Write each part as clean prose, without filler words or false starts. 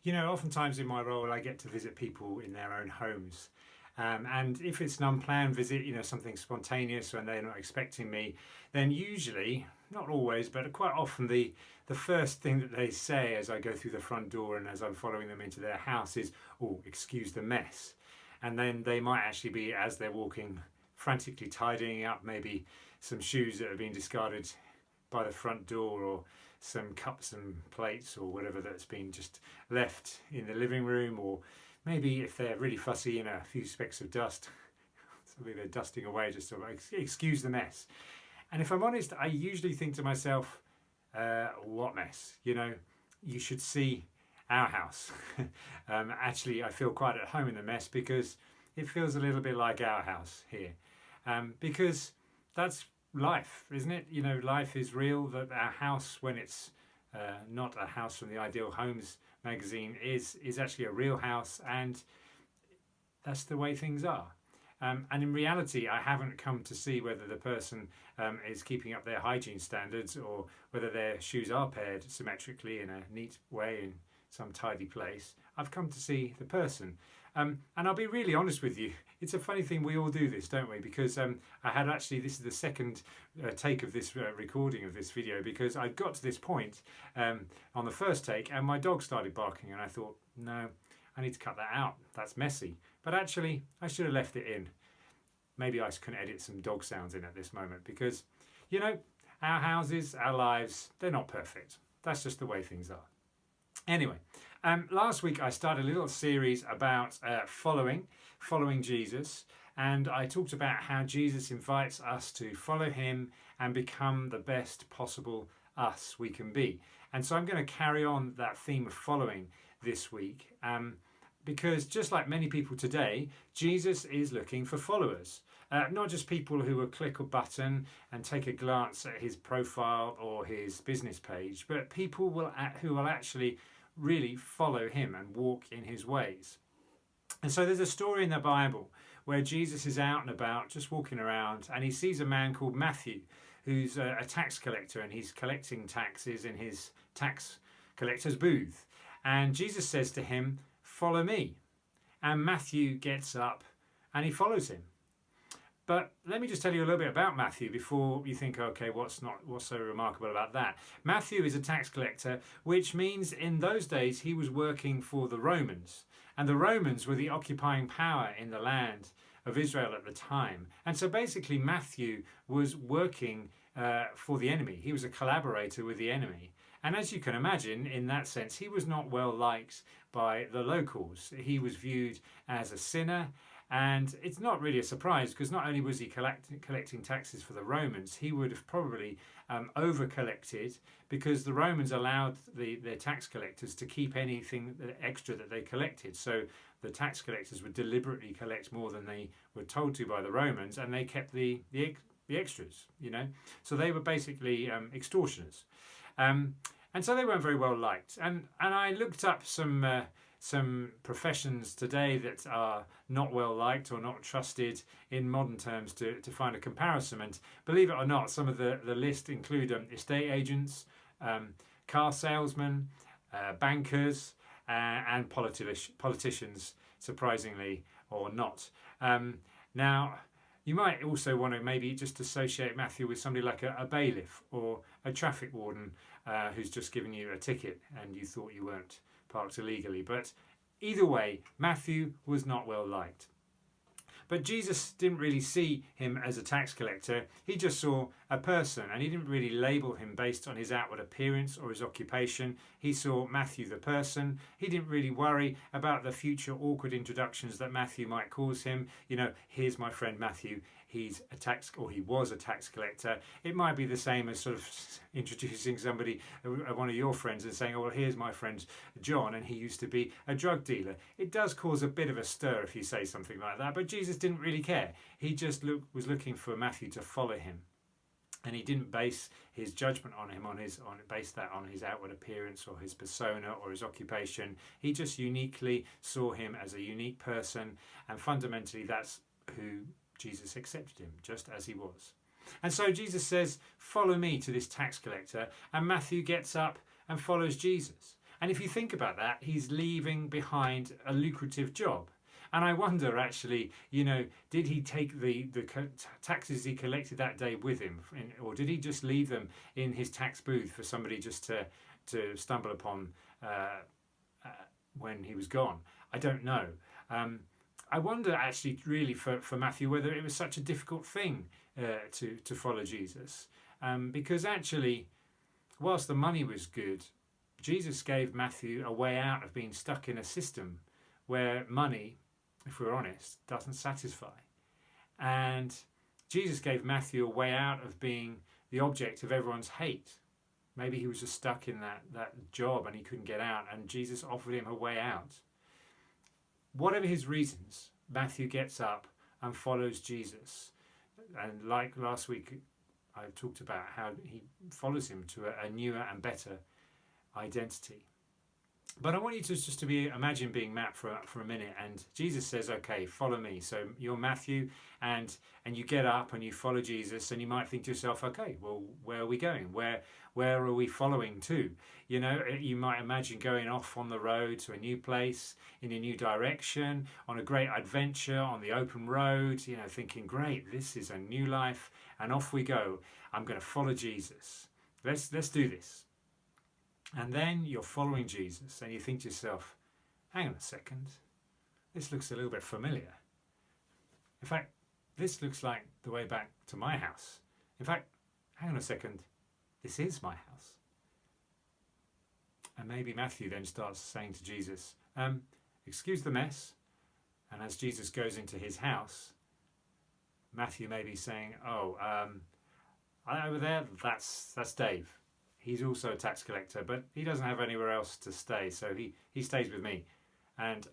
Oftentimes in my role, I get to visit people in their own homes. And if it's an unplanned visit, something spontaneous when they're not expecting me, then usually, not always, but quite often, the first thing that they say as I go through the front door and as I'm following them into their house is, "Oh, excuse the mess." And then they might actually be, as they're walking, frantically tidying up maybe some shoes that have been discarded by the front door, or some cups and plates or whatever that's been just left in the living room, or maybe if they're really fussy, a few specks of dust, something they're dusting away, just to excuse the mess. And if I'm honest, I usually think to myself, what mess? You should see our house. Actually, I feel quite at home in the mess because it feels a little bit like our house here. Because that's life, isn't it? Life is real. That our house, when it's not a house from the Ideal Homes magazine, is actually a real house, and that's the way things are. And in reality, I haven't come to see whether the person is keeping up their hygiene standards, or whether their shoes are paired symmetrically in a neat way in some tidy place. I've come to see the person. And I'll be really honest with you, it's a funny thing, we all do this, don't we? Because I had actually, this is the second take of this recording of this video, because I got to this point on the first take and my dog started barking, and I thought, no, I need to cut that out. That's messy. But actually, I should have left it in. Maybe I can edit some dog sounds in at this moment, because, our houses, our lives, they're not perfect. That's just the way things are. Anyway, last week I started a little series about following Jesus, and I talked about how Jesus invites us to follow him and become the best possible us we can be. And so I'm going to carry on that theme of following this week, because just like many people today, Jesus is looking for followers. Not just people who will click a button and take a glance at his profile or his business page, but people who will actually really follow him and walk in his ways. And so there's a story in the Bible where Jesus is out and about, just walking around, and he sees a man called Matthew, who's a tax collector, and he's collecting taxes in his tax collector's booth. And Jesus says to him, "Follow me." And Matthew gets up and he follows him. But let me just tell you a little bit about Matthew before you think, okay, what's so remarkable about that? Matthew is a tax collector, which means in those days he was working for the Romans. And the Romans were the occupying power in the land of Israel at the time. And so basically Matthew was working for the enemy. He was a collaborator with the enemy. And as you can imagine, in that sense, he was not well liked by the locals. He was viewed as a sinner. And it's not really a surprise, because not only was he collecting taxes for the Romans, he would have probably over-collected, because the Romans allowed their tax collectors to keep anything extra that they collected. So the tax collectors would deliberately collect more than they were told to by the Romans, and they kept the extras, So they were basically extortioners. And so they weren't very well liked. And I looked up some professions today that are not well liked or not trusted in modern terms to find a comparison. And believe it or not, some of the list include estate agents, car salesmen, bankers, and politicians, surprisingly or not. Now, you might also want to maybe just associate Matthew with somebody like a bailiff or a traffic warden who's just given you a ticket and you thought you weren't parked illegally. But either way, Matthew was not well liked. But Jesus didn't really see him as a tax collector. He just saw a person, and he didn't really label him based on his outward appearance or his occupation. He saw Matthew the person. He didn't really worry about the future awkward introductions that Matthew might cause him. Here's my friend Matthew. He was a tax collector. It might be the same as sort of introducing somebody, one of your friends, and saying, "Oh, well, here's my friend John, and he used to be a drug dealer." It does cause a bit of a stir if you say something like that, but Jesus didn't really care. He just was looking for Matthew to follow him. And he didn't base his judgment on him base that on his outward appearance or his persona or his occupation. He just uniquely saw him as a unique person, and fundamentally that's who Jesus accepted him, just as he was. And so Jesus says, "Follow me," to this tax collector, and Matthew gets up and follows Jesus. And if you think about that, he's leaving behind a lucrative job. And I wonder, actually, did he take the taxes he collected that day with him, or did he just leave them in his tax booth for somebody just to stumble upon when he was gone? I don't know. I wonder, actually, really, for Matthew, whether it was such a difficult thing to follow Jesus. Because actually, whilst the money was good, Jesus gave Matthew a way out of being stuck in a system where money, if we're honest, doesn't satisfy. And Jesus gave Matthew a way out of being the object of everyone's hate. Maybe he was just stuck in that job and he couldn't get out, and Jesus offered him a way out. Whatever his reasons, Matthew gets up and follows Jesus. And like last week, I talked about how he follows him to a newer and better identity. But I want you to just imagine being Matt for a minute, and Jesus says, okay, follow me. So you're Matthew, and you get up and you follow Jesus, and you might think to yourself, okay, well, where are we going? Where are we following to? You might imagine going off on the road to a new place, in a new direction, on a great adventure, on the open road, thinking, great, this is a new life, and off we go. I'm going to follow Jesus. Let's do this. And then you're following Jesus and you think to yourself, hang on a second, this looks a little bit familiar. In fact, this looks like the way back to my house. In fact, hang on a second, this is my house. And maybe Matthew then starts saying to Jesus, excuse the mess. And as Jesus goes into his house, Matthew may be saying, over there, that's Dave. He's also a tax collector, but he doesn't have anywhere else to stay, so he stays with me. And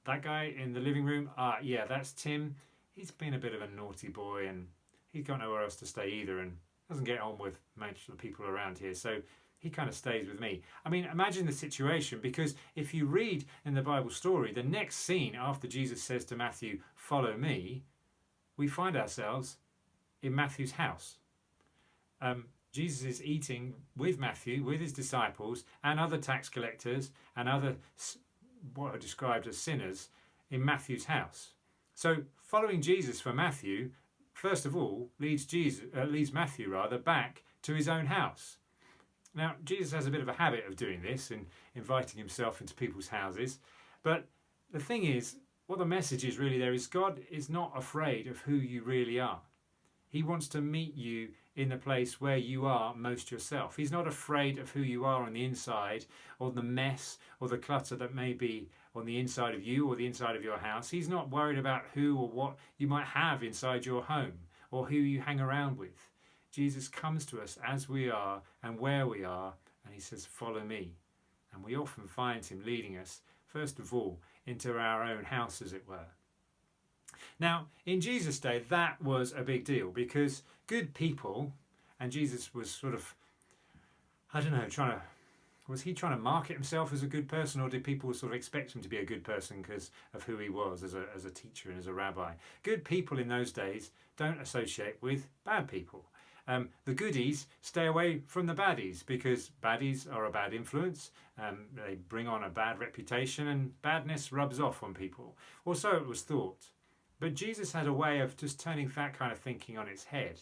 that guy in the living room, yeah, that's Tim. He's been a bit of a naughty boy, and he's got nowhere else to stay either, and doesn't get on with most of the people around here, so he kind of stays with me. I mean, imagine the situation, because if you read in the Bible story, the next scene after Jesus says to Matthew, follow me, we find ourselves in Matthew's house. Jesus is eating with Matthew, with his disciples, and other tax collectors, and other what are described as sinners, in Matthew's house. So following Jesus for Matthew, first of all, leads Matthew back to his own house. Now, Jesus has a bit of a habit of doing this and inviting himself into people's houses. But the thing is, what the message is really there is God is not afraid of who you really are. He wants to meet you in the place where you are most yourself. He's not afraid of who you are on the inside, or the mess or the clutter that may be on the inside of you or the inside of your house. He's not worried about who or what you might have inside your home or who you hang around with. Jesus comes to us as we are and where we are, and he says, follow me. And we often find him leading us, first of all, into our own house, as it were. Now, in Jesus' day, that was a big deal, because good people, and Jesus was sort of, was he trying to market himself as a good person, or did people sort of expect him to be a good person because of who he was as a teacher and as a rabbi? Good people in those days don't associate with bad people. The goodies stay away from the baddies, because baddies are a bad influence. They bring on a bad reputation, and badness rubs off on people. Or so it was thought. But Jesus had a way of just turning that kind of thinking on its head.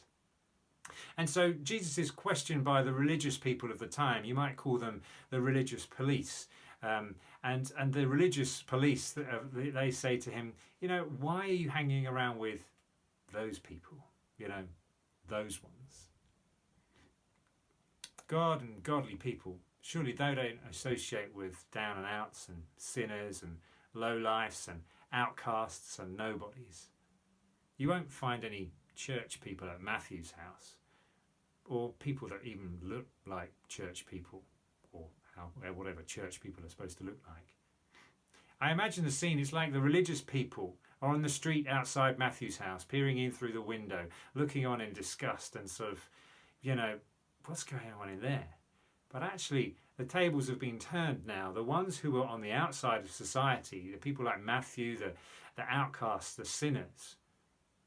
And so Jesus is questioned by the religious people of the time. You might call them the religious police. And the religious police, they say to him, why are you hanging around with those people? Those ones. God and godly people, surely they don't associate with down and outs and sinners and lowlifes and outcasts and nobodies. You won't find any church people at Matthew's house, or people that even look like church people, or whatever church people are supposed to look like. I imagine the scene is like the religious people are on the street outside Matthew's house, peering in through the window, looking on in disgust and sort of, what's going on in there? But actually, the tables have been turned now. The ones who were on the outside of society, the people like Matthew, the outcasts, the sinners,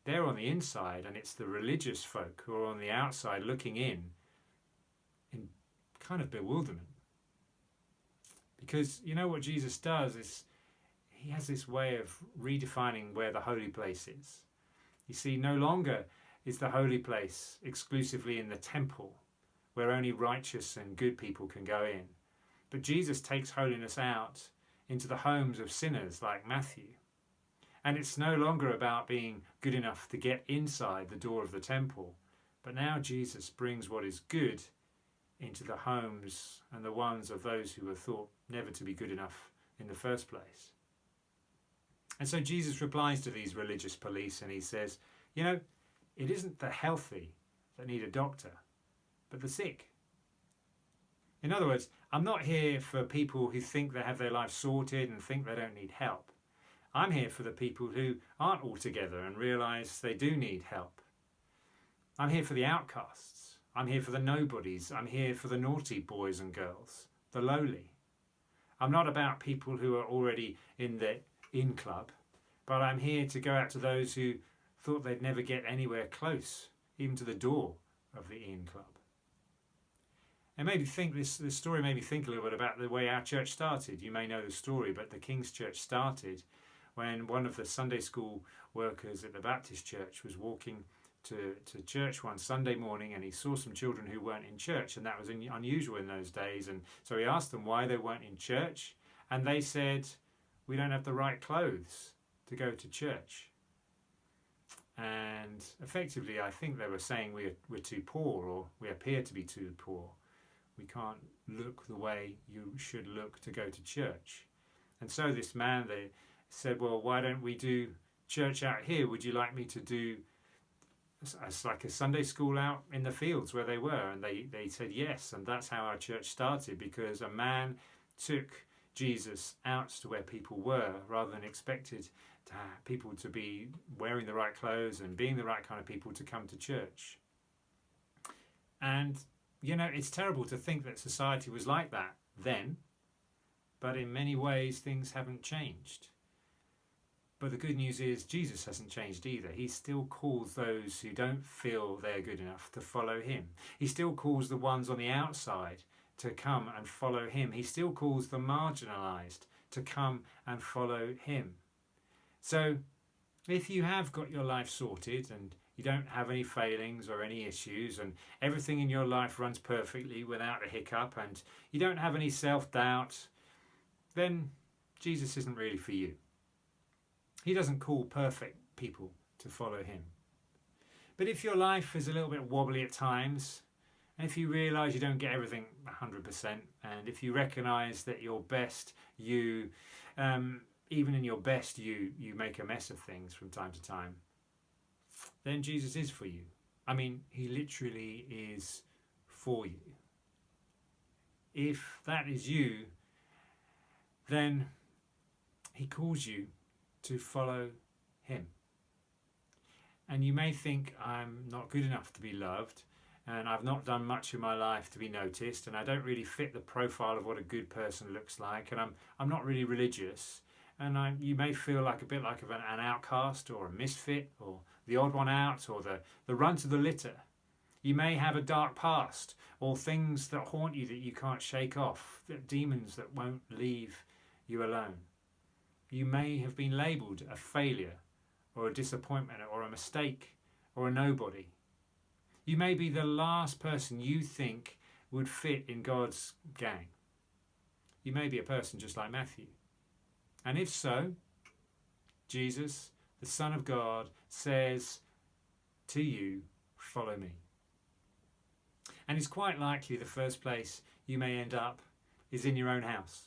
they're on the inside, and it's the religious folk who are on the outside looking in kind of bewilderment. Because you know what Jesus does is he has this way of redefining where the holy place is. You see, no longer is the holy place exclusively in the temple, where only righteous and good people can go in. But Jesus takes holiness out into the homes of sinners like Matthew. And it's no longer about being good enough to get inside the door of the temple, but now Jesus brings what is good into the homes and the ones of those who were thought never to be good enough in the first place. And so Jesus replies to these religious police and he says, you know, it isn't the healthy that need a doctor, but the sick. In other words, I'm not here for people who think they have their life sorted and think they don't need help. I'm here for the people who aren't all together and realise they do need help. I'm here for the outcasts. I'm here for the nobodies. I'm here for the naughty boys and girls, the lowly. I'm not about people who are already in the in club, but I'm here to go out to those who thought they'd never get anywhere close, even to the door of the in club. And maybe think this story made me think a little bit about the way our church started. You may know the story, but the King's Church started when one of the Sunday school workers at the Baptist church was walking to church one Sunday morning, and he saw some children who weren't in church, and that was unusual in those days. And so he asked them why they weren't in church, and they said, we don't have the right clothes to go to church. And effectively, I think they were saying we're too poor, or we appear to be too poor. We can't look the way you should look to go to church. And so this man, they said, well, why don't we do church out here? Would you like me to do as like a Sunday school out in the fields where they were? And they said yes. And that's how our church started, because a man took Jesus out to where people were rather than expected to have people to be wearing the right clothes and being the right kind of people to come to church. And you know, it's terrible to think that society was like that then, but in many ways things haven't changed. But the good news is Jesus hasn't changed either. He still calls those who don't feel they're good enough to follow him. He still calls the ones on the outside to come and follow him. He still calls the marginalised to come and follow him. So if you have got your life sorted and you don't have any failings or any issues, and everything in your life runs perfectly without a hiccup, and you don't have any self-doubt, then Jesus isn't really for you. He doesn't call perfect people to follow him. But if your life is a little bit wobbly at times, and if you realise you don't get everything 100%, and if you recognise that your best you, even in your best you make a mess of things from time to time, then Jesus is for you. I mean, he literally is for you. If that is you, then he calls you to follow him. And you may think, I'm not good enough to be loved, and I've not done much in my life to be noticed, and I don't really fit the profile of what a good person looks like, and I'm not really religious. And you may feel like a bit like an outcast or a misfit or the odd one out or the runt of the litter. You may have a dark past or things that haunt you that you can't shake off, demons that won't leave you alone. You may have been labelled a failure or a disappointment or a mistake or a nobody. You may be the last person you think would fit in God's gang. You may be a person just like Matthew. And if so, Jesus, the Son of God, says to you, follow me. And it's quite likely the first place you may end up is in your own house.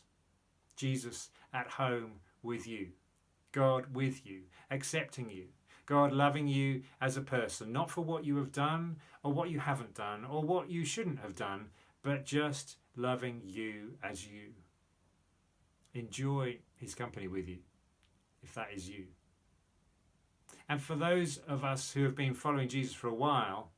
Jesus at home with you. God with you, accepting you. God loving you as a person, not for what you have done or what you haven't done or what you shouldn't have done, but just loving you as you. Enjoy his company with you, if that is you. And for those of us who have been following Jesus for a while,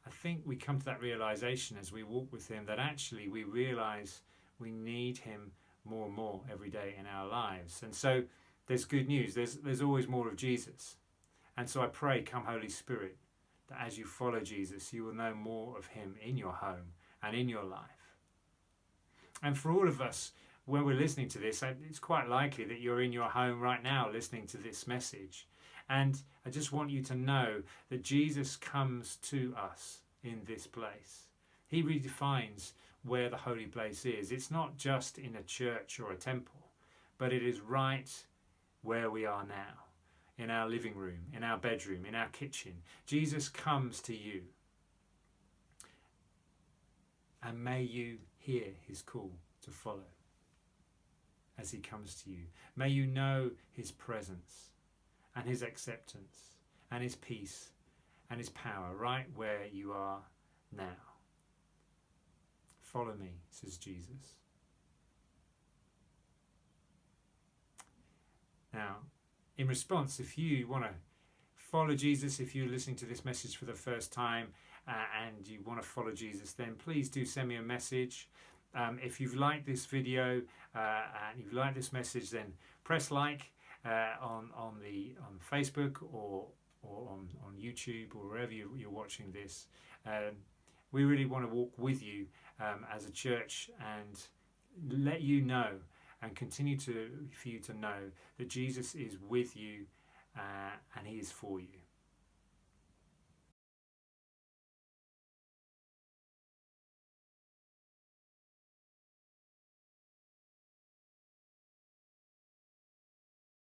I think we come to that realization as we walk with him that actually we realize we need him more and more every day in our lives. And so there's good news. There's always more of Jesus. And so I pray, come Holy Spirit, that as you follow Jesus, you will know more of him in your home and in your life. And for all of us, when we're listening to this, it's quite likely that you're in your home right now listening to this message. And I just want you to know that Jesus comes to us in this place. He redefines where the holy place is. It's not just in a church or a temple, but it is right where we are now, in our living room, in our bedroom, in our kitchen. Jesus comes to you. And may you hear his call to follow as he comes to you. May you know his presence and his acceptance and his peace and his power right where you are now. Follow me, says Jesus. Now, in response, if you want to follow Jesus, if you're listening to this message for the first time and you want to follow Jesus, then please do send me a message. If you've liked this video and you've liked this message, then press like on Facebook or on YouTube or wherever you're watching this. We really want to walk with you as a church and let you know and continue for you to know that Jesus is with you and he is for you.